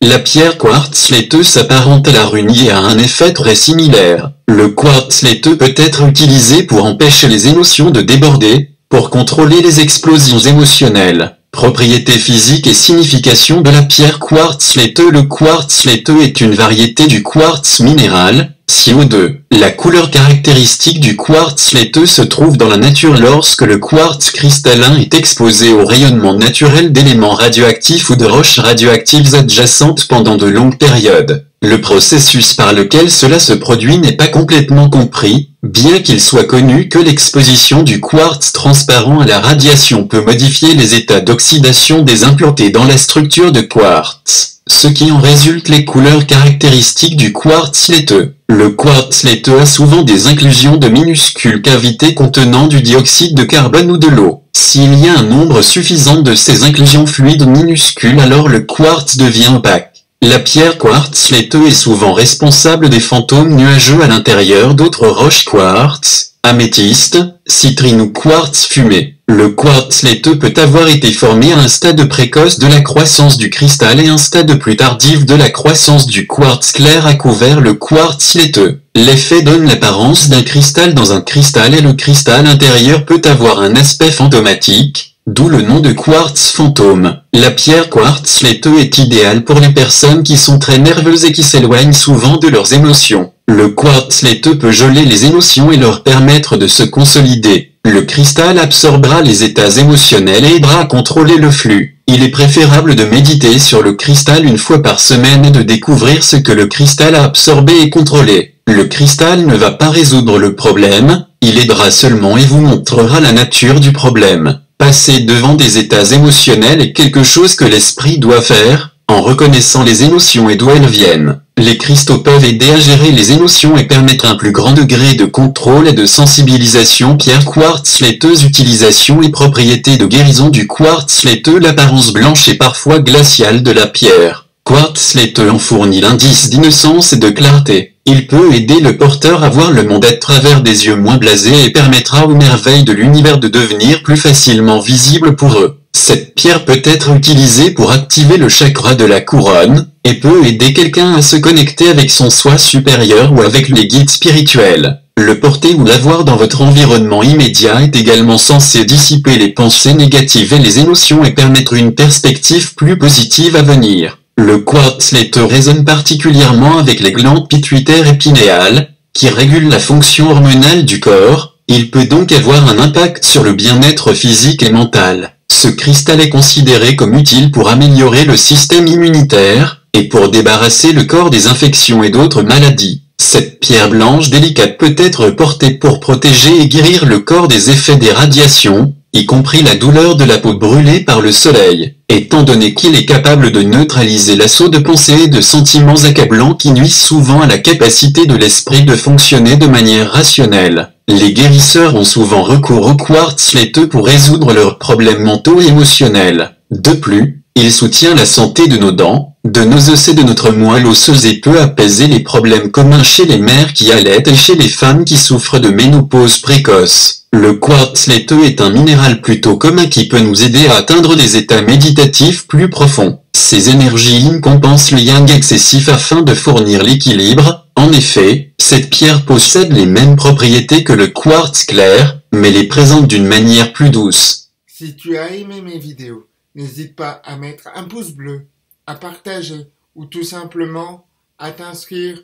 La pierre quartz laiteux s'apparente à la runie et a un effet très similaire. Le quartz laiteux peut être utilisé pour empêcher les émotions de déborder, pour contrôler les explosions émotionnelles. Propriétés physiques et signification de la pierre quartz laiteux. Le quartz laiteux est une variété du quartz minéral, CO2. La couleur caractéristique du quartz laiteux se trouve dans la nature lorsque le quartz cristallin est exposé au rayonnement naturel d'éléments radioactifs ou de roches radioactives adjacentes pendant de longues périodes. Le processus par lequel cela se produit n'est pas complètement compris, bien qu'il soit connu que l'exposition du quartz transparent à la radiation peut modifier les états d'oxydation des impuretés dans la structure de quartz, ce qui en résulte les couleurs caractéristiques du quartz laiteux. Le quartz laiteux a souvent des inclusions de minuscules cavités contenant du dioxyde de carbone ou de l'eau. S'il y a un nombre suffisant de ces inclusions fluides minuscules, alors le quartz devient opaque. La pierre quartz laiteux est souvent responsable des fantômes nuageux à l'intérieur d'autres roches quartz, améthyste, citrine ou quartz fumé. Le quartz laiteux peut avoir été formé à un stade précoce de la croissance du cristal et un stade plus tardif de la croissance du quartz clair a couvert le quartz laiteux. L'effet donne l'apparence d'un cristal dans un cristal et le cristal intérieur peut avoir un aspect fantomatique, d'où le nom de quartz fantôme. La pierre quartz laiteux est idéale pour les personnes qui sont très nerveuses et qui s'éloignent souvent de leurs émotions. Le quartz laiteux peut geler les émotions et leur permettre de se consolider. Le cristal absorbera les états émotionnels et aidera à contrôler le flux. Il est préférable de méditer sur le cristal une fois par semaine et de découvrir ce que le cristal a absorbé et contrôlé. Le cristal ne va pas résoudre le problème, il aidera seulement et vous montrera la nature du problème. Passer devant des états émotionnels est quelque chose que l'esprit doit faire, en reconnaissant les émotions et d'où elles viennent. Les cristaux peuvent aider à gérer les émotions et permettre un plus grand degré de contrôle et de sensibilisation. Pierre quartz laiteuse. Utilisation et propriétés de guérison du quartz laiteux. L'apparence blanche et parfois glaciale de la pierre quartz laiteux en fournit l'indice d'innocence et de clarté. Il peut aider le porteur à voir le monde à travers des yeux moins blasés et permettra aux merveilles de l'univers de devenir plus facilement visibles pour eux. Cette pierre peut être utilisée pour activer le chakra de la couronne, et peut aider quelqu'un à se connecter avec son soi supérieur ou avec les guides spirituels. Le porter ou l'avoir dans votre environnement immédiat est également censé dissiper les pensées négatives et les émotions et permettre une perspective plus positive à venir. Le quartz laiteux résonne particulièrement avec les glandes pituitaires et pinéales, qui régulent la fonction hormonale du corps. Il peut donc avoir un impact sur le bien-être physique et mental. Ce cristal est considéré comme utile pour améliorer le système immunitaire, et pour débarrasser le corps des infections et d'autres maladies. Cette pierre blanche délicate peut être portée pour protéger et guérir le corps des effets des radiations, y compris la douleur de la peau brûlée par le soleil, étant donné qu'il est capable de neutraliser l'assaut de pensées et de sentiments accablants qui nuisent souvent à la capacité de l'esprit de fonctionner de manière rationnelle. Les guérisseurs ont souvent recours au quartz laiteux pour résoudre leurs problèmes mentaux et émotionnels. De plus, il soutient la santé de nos dents, de nos os et de notre moelle osseuse et peut apaiser les problèmes communs chez les mères qui allaitent et chez les femmes qui souffrent de ménopause précoce. Le quartz laiteux est un minéral plutôt commun qui peut nous aider à atteindre des états méditatifs plus profonds. Ces énergies yin compensent le yang excessif afin de fournir l'équilibre. En effet, cette pierre possède les mêmes propriétés que le quartz clair, mais les présente d'une manière plus douce. Si tu as aimé mes vidéos, n'hésite pas à mettre un pouce bleu, à partager ou tout simplement à t'inscrire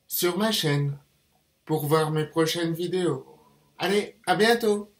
sur ma chaîne pour voir mes prochaines vidéos. Allez, à bientôt!